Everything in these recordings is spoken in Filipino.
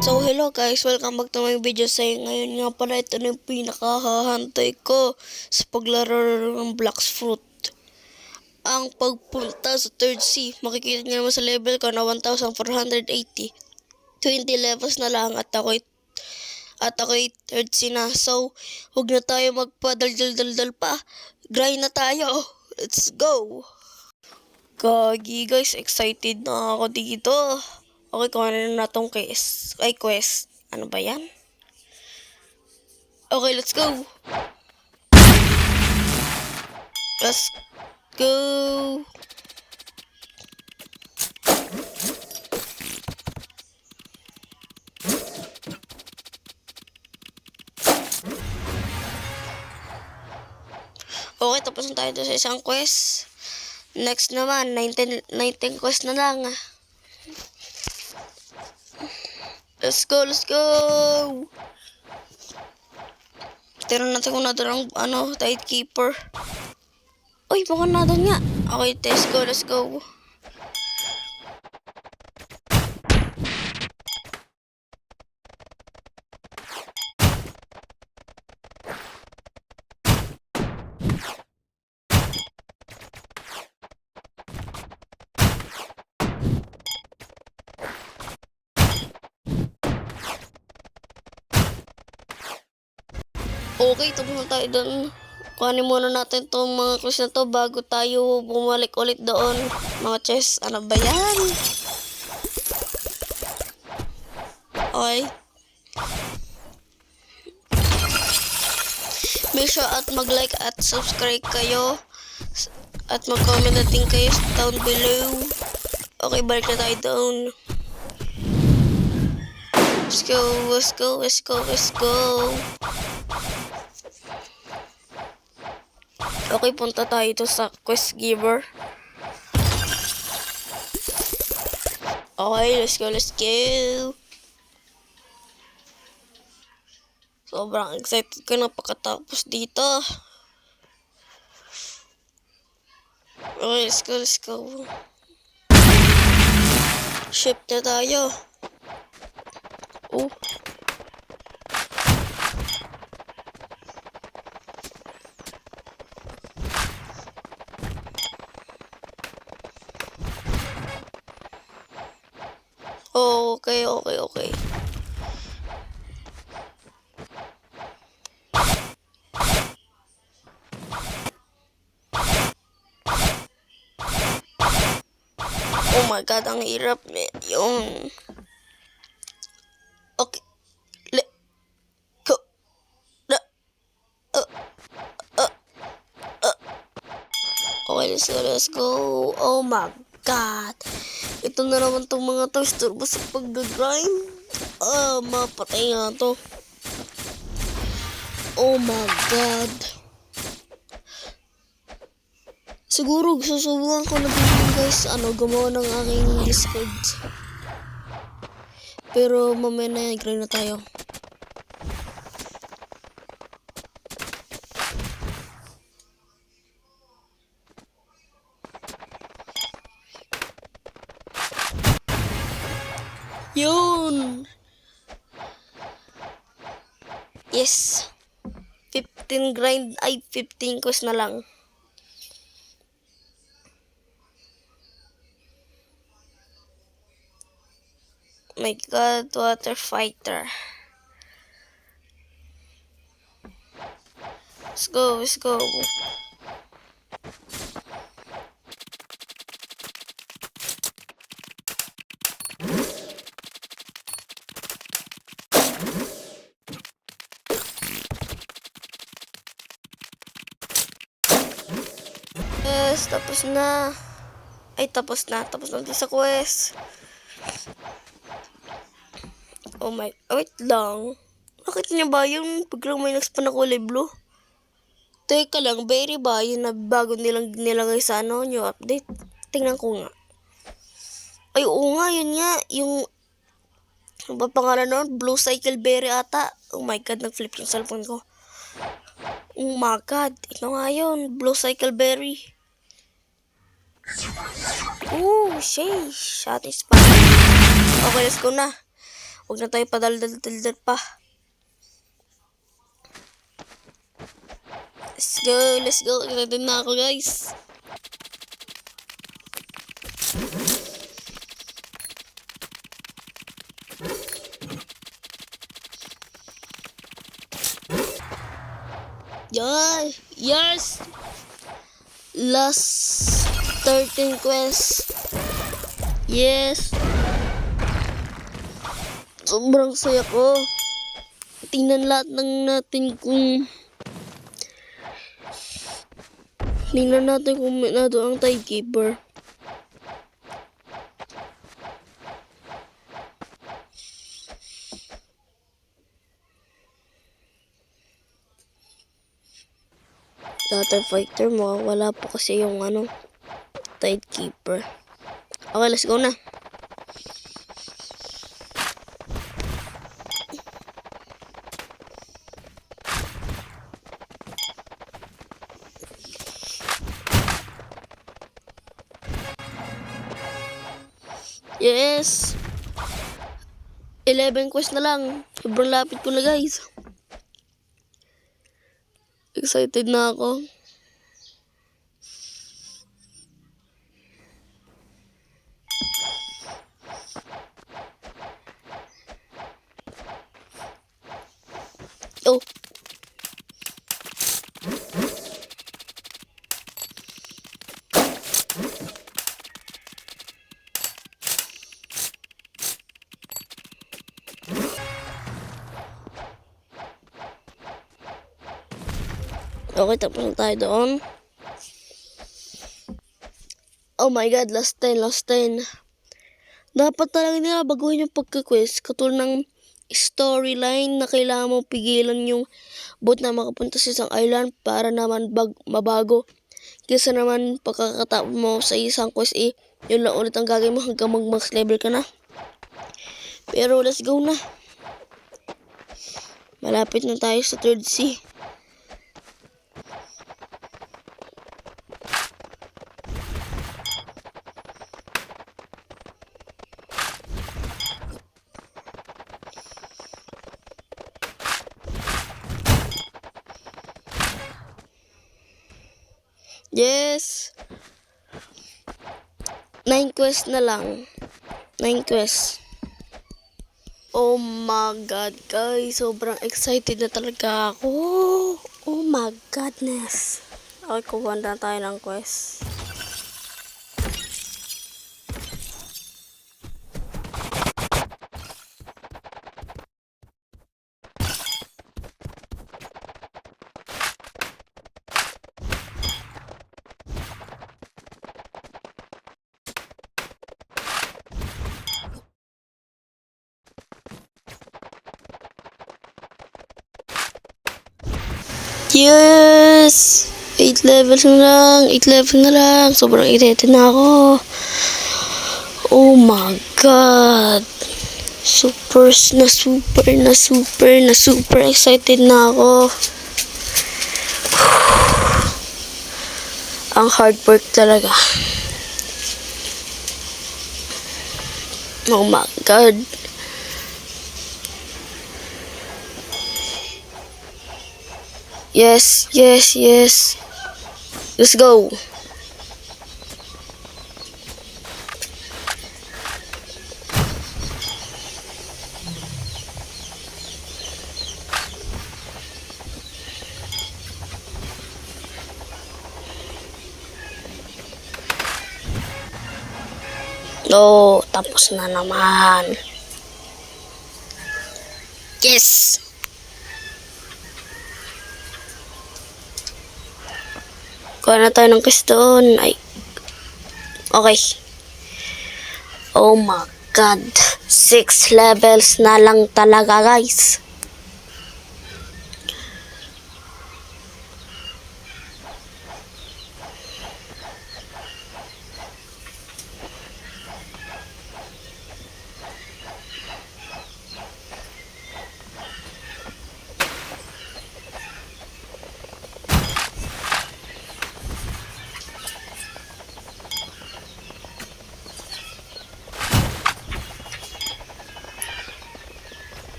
So hello guys, welcome back to my video. Ngayon nga pala, ito na yung pinakahahantay ko sa paglaro ng Blox Fruit. Ang pagpunta sa third sea, makikita niyo naman sa level ko na 1,480. 20 levels na lang at ako'y third sea na. So, huwag na tayo magpadaldal pa. Grind na tayo. Let's go! Gagi guys, excited na ako dito. Okay, kung ano na itong quest. Ano ba yan? Okay, let's go. Let's go. Okay, tapos na tayo sa isang quest. Next naman, 19 quest na lang. Let's go. Tira natin kung natin ang Tide Keeper. Uy, baka natin nga. Okay, let's go. Okay, tapos na tayo doon. Kuhanin muna natin itong mga quest na to bago tayo bumalik ulit doon. Mga chest, ano ba yan? Okay. Make sure at mag-like at subscribe kayo. At mag-comment na din kayo down below. Okay, balik na tayo doon. Let's go. Okay, punta tayo ito sa quest giver. Okay, let's go. Sobrang excited ko na pagkatapos dito. Okay, let's go. Ship na tayo. Oh. Okay. Oh my god, ang hirap yun. Okay. Okay, let's go. Oh my god. Ito na naman itong mga to. Isturbo sa pag-grind. Mapatay nga to. Oh my god. Siguro susubukan ko na din guys gumawa ng aking Discord. Pero mamaya na grind na tayo. Yun. Yes. 15 grind ay 15 quest na lang. My god, water fighter. Let's go. Yes, tapos na. Tapos na din sa quest. Oh my, wait lang. Nakita niyo ba yung biglang may nagspan na kulay blue? Teka lang, berry ba yun na bago nilang nilagay sa new update? Tingnan ko nga. Ay, oo nga, yun nga. Yung, ano ba pangalan nun? Blue Cycle Berry ata. Oh my god, nag-flip yung cellphone ko. Oh my god, ito nga yun. Blue Cycle Berry. Oh, sheesh. Satisfied. Okay, let's go na. Huwag na tayo padaldal-daldal pa. Let's go, let's go. Excited na ako, guys. Yeah, yes. Last 13 quests. Yes. Sobrang saya ko. Tingnan lahat ng natin kung nado ang timekeeper. Water fighter, mawawala po kasi yung timekeeper. Okay, let's go na. Yes! 11 quest na lang. Sobrang lapit ko na, guys. Excited na ako. Oh! Okay, tapos na tayo doon. Oh my god, last 10. Dapat talaga nila baguhin yung pagka-quest. Katulad ng storyline na kailangan mo pigilan yung bot na makapunta sa isang island para naman mabago. Kesa naman pagkakatapos mo sa isang quest, yun lang ulit ang gagawin mo hanggang mag-max level ka na. Pero let's go na. Malapit na tayo sa third sea. Yes! 9 quests na lang. 9 quests. Oh my god, guys. Sobrang excited na talaga ako. Oh my godness. Okay, kuha na tayo ng quest. Yes! 8 levels na lang. Sobrang excited na ako. Oh my god. Super excited na ako. Ang hard work talaga. Oh my god. Yes. Let's go. Oh, tapos na naman. Yes! Kuha na tayo ng question. Ay. Okay. Oh my god. 6 levels na lang talaga, guys.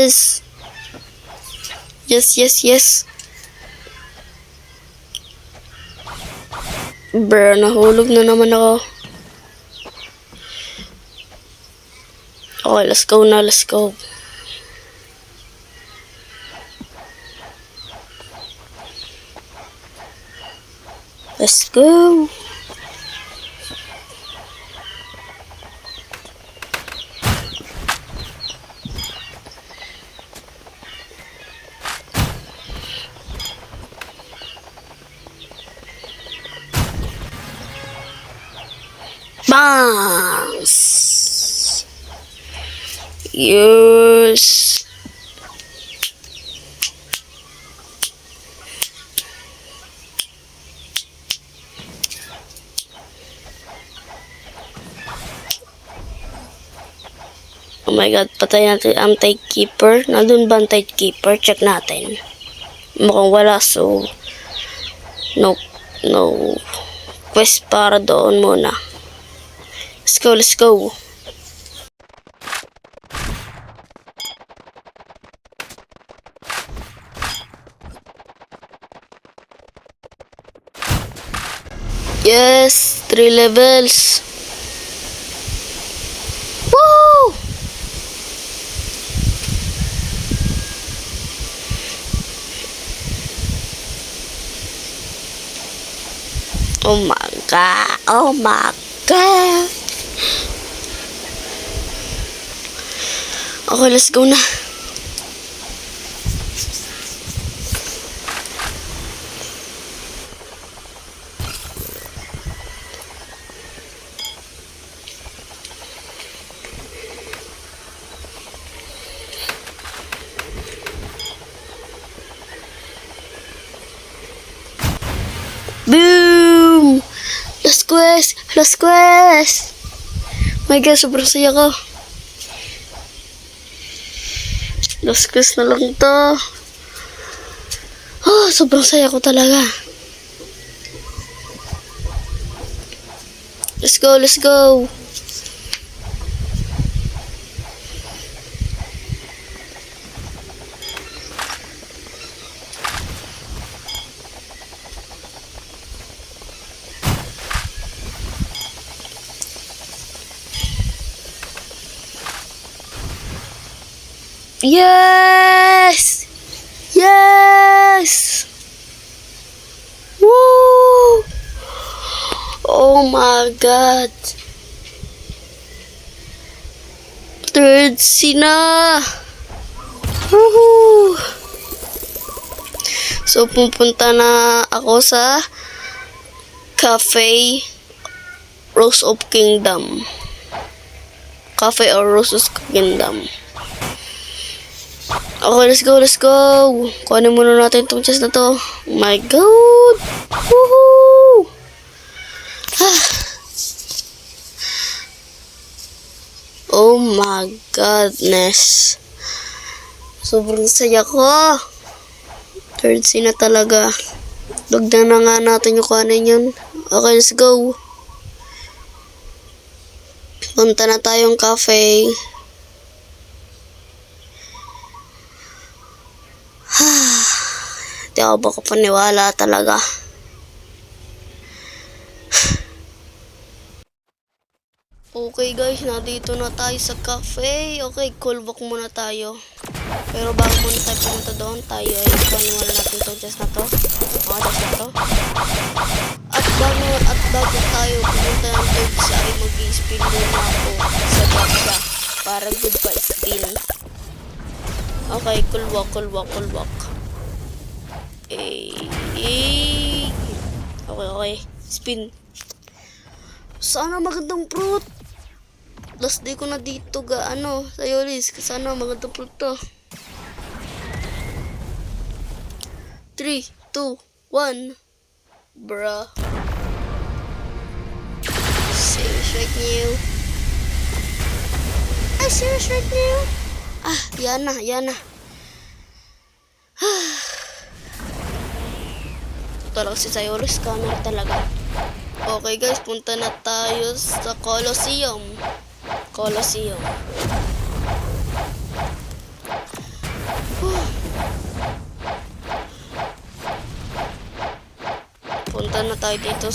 Yes. Yes, yes, yes. Bruh, nahulog na naman ako. Okay, let's go na, let's go. Let's go. Bounce. Yes. Oh my god, patay natin ang timekeeper. Nandun ba ang timekeeper? Check natin. Mukhang wala, so no quest para doon muna. Let's go, let's go. Yes, 3 levels. Woo! Oh my god. Oh my god. Okay, let's go na. Boom! Last quest! Last quest! My God, sobrang saya ko. Last quest na lang to. Oh, sobrang saya ko talaga. Let's go, let's go. Yes! Yes! Woo! Oh my God! Third sina! Woohoo! So, pupunta na ako sa Cafe Rose of Kingdom. Cafe or Rose of Kingdom. Okay, let's go, let's go. Kuhanin muna natin itong chest na to. Oh my God! Woohoo! Ah. Oh my goodness. Sobrang saya ko. Third scene na talaga. Dugdan na nga natin yung kuhanin yun. Okay, let's go. Punta na tayong cafe. Di ako baka paniwala talaga. Okay guys, nandito na tayo sa cafe. Okay, cool walk muna tayo. Pero bago muna tayo pumunta doon, tayo ay paniwala natin itong chest na to. Mga chest na to. At bago tayo pumunta ng third siya ay mag-i-spin muna ako sa gacha para goodbye spin. Okay, cool walk, cool walk, cool walk. Okay, spin. Sana magandang fruit. Last day ko na dito sa Yolis. Sana magandang fruit to. 3, 2, 1. Bruh. Serious right now. Ay, serious right now. Ah, yan na. Talaga si Sayolis, camera talaga. Okay guys, punta na tayo sa Colosseum. Punta na tayo dito.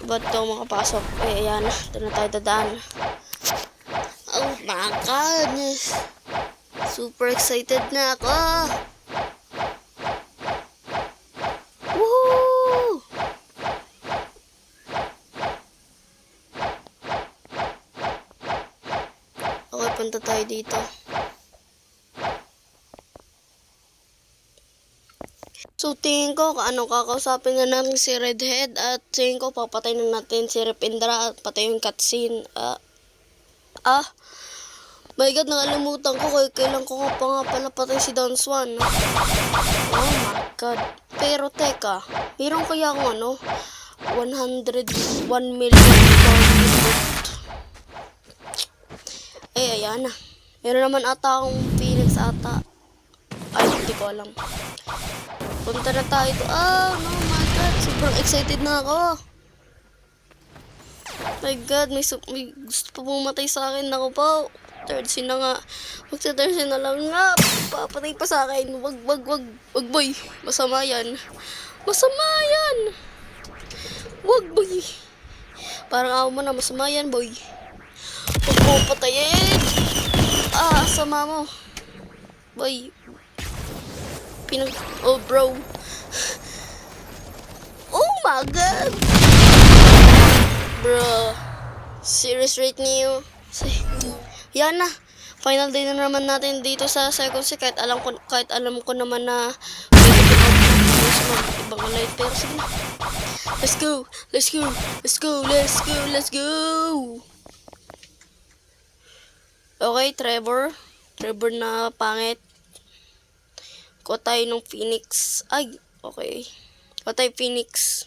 Ba't daw makapasok? Eh, ayan na. Doon na tayo dadaan. Oh my God! Super excited na ako! Woohoo! Okay, punta tayo dito. So, tingin ko, kakausapin na natin si Redhead at tingin ko, papatay na natin si Repindra at patay yung cutscene. My God, nakalimutan ko kailan ko nga pala patay si Don Swan. Oh my God. Pero teka, mayroon kaya akong 101 million gold. Eh, ayan na. Meron naman ata akong Phoenix ata. Ay, hindi ko alam. Punta na tayo. Oh my God. Sobrang excited na ako. My God, may gusto pa pumatay sa akin. Ako po. Third scene na nga. Magsa-third scene na lang nga. Papatay pa sa akin. Wag boy. Masama yan. Masama yan. Wag boy. Parang ako mo na. Masama yan boy. Huwag mo patayin. Sama mo. Boy. Oh bro. Oh my God. Bro. Serious right now. Yan na. Final day na naman natin dito sa second scene. Kahit alam ko naman na pwede ko na sa ibang light. Pero sige na. Let's go. Let's go. Let's go. Let's go. Let's go. Okay, Trevor. Trevor na pangit. Kuha tayo ng Phoenix. Ay, okay. Kuha tayo Phoenix.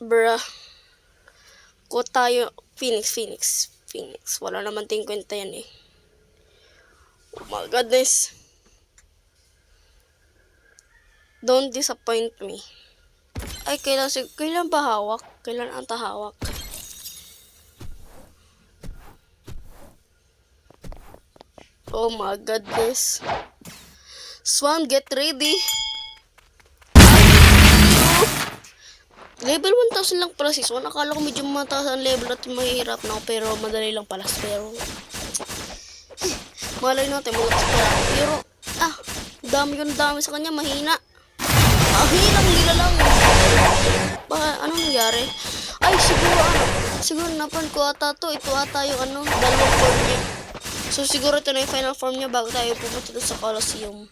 Bruh. Kuha tayo Phoenix. Wala naman ting kwenta yan eh. Oh my goodness. Don't disappoint me. Ay, kailan ba hawak? Kailan ang tahawak? Oh my goodness. Swan, get ready. Level 1000 lang pala si Swan. Akala ko medyo mataas ang level at mahirap na ako. Pero madali lang pala. Pero malay natin pero dami sa kanya. Mahina. Hinang nila lang. Anong nangyari? Ay, siguro napan ko ata to. Ito ata yung dalawang form niya. So siguro ito na yung final form niya bago tayo pupunta doon sa Colosseum.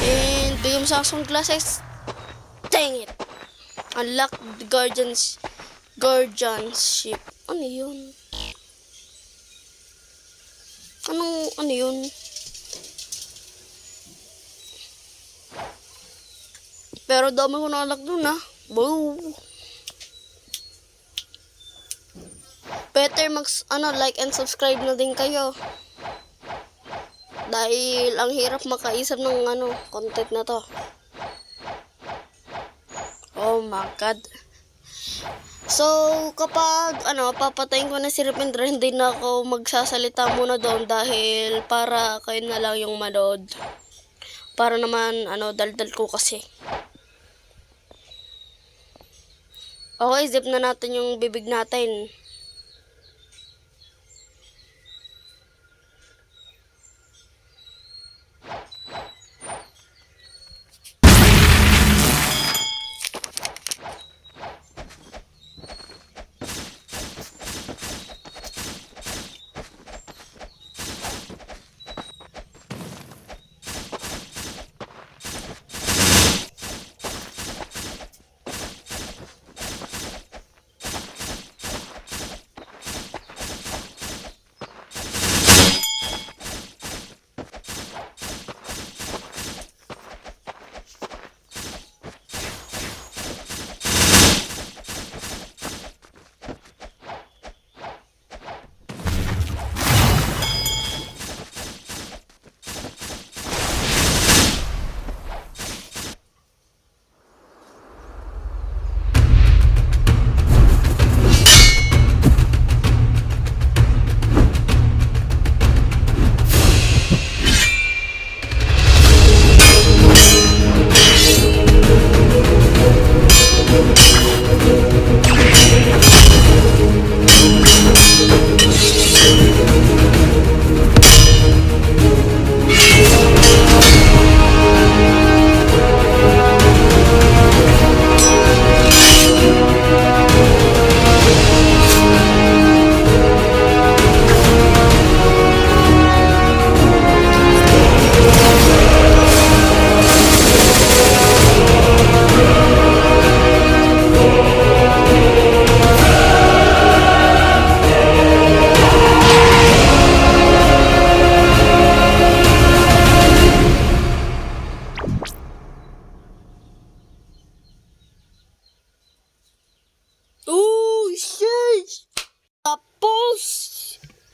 And bigyan mo sa sunglasses. Dang it! Unlock the guardianship. Ano yun? Ano yun? Pero dami ko na-unlock dun Boo! Better like and subscribe na din kayo. Dahil ang hirap makaisip ng content na to. Oh my God. So, kapag papatayin ko na si Repindra, hindi na ako magsasalita muna doon dahil para kayo na lang yung manood. Para naman daldal ko kasi. Okay, zip na natin yung bibig natin.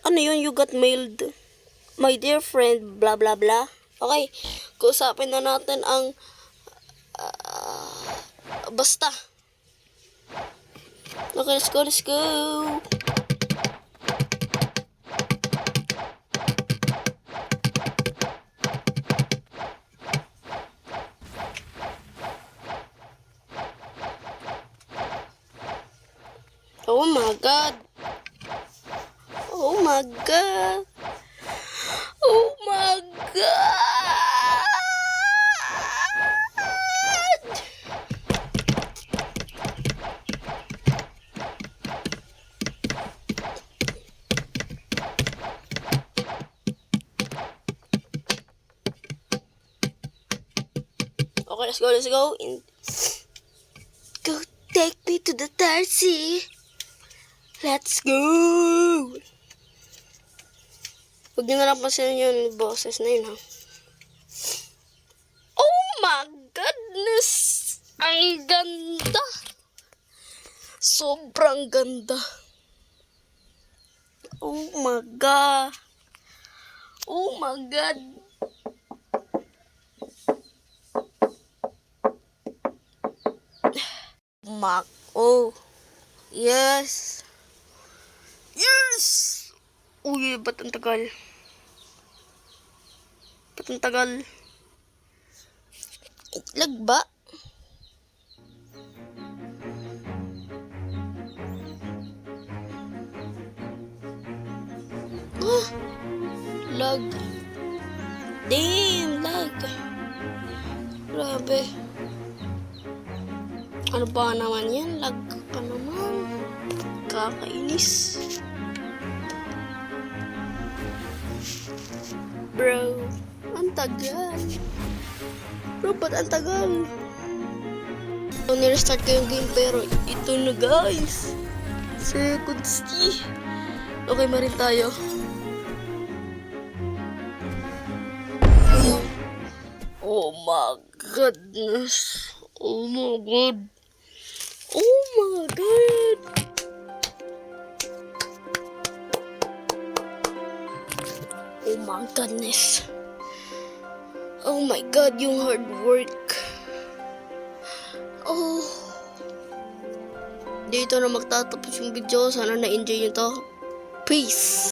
Ano yun? You got mailed. My dear friend, blah blah blah. Okay, kausapin na natin ang basta. Okay, let's go, let's go. Oh my God. Oh my God. Oh my God. Okay, let's go, let's go. Go take me to the third sea. Let's go! Huwag niyo na lang pansinin yung boses na yun, ha? Oh my goodness! Ang ganda! Sobrang ganda. Oh my God! Oh my God! Oh, yes! Yes! Uy, ba't ang tagal? Ba't ang tagal? Lag ba? Ah, lag. Damn, lag. Grabe. Ano ba naman yan? Lag pa naman. Kakainis. Bro, ang tagal. Bro, ba't ang tagal? So, nirestart ko yung game pero ito na guys. Seconds key. Okay, marin tayo. Oh my goodness. Oh my God. Oh my God. Oh my goodness. Oh my God, yung hard work. Oh. Dito na magtatapos yung video. Sana na-enjoy nyo to. Peace.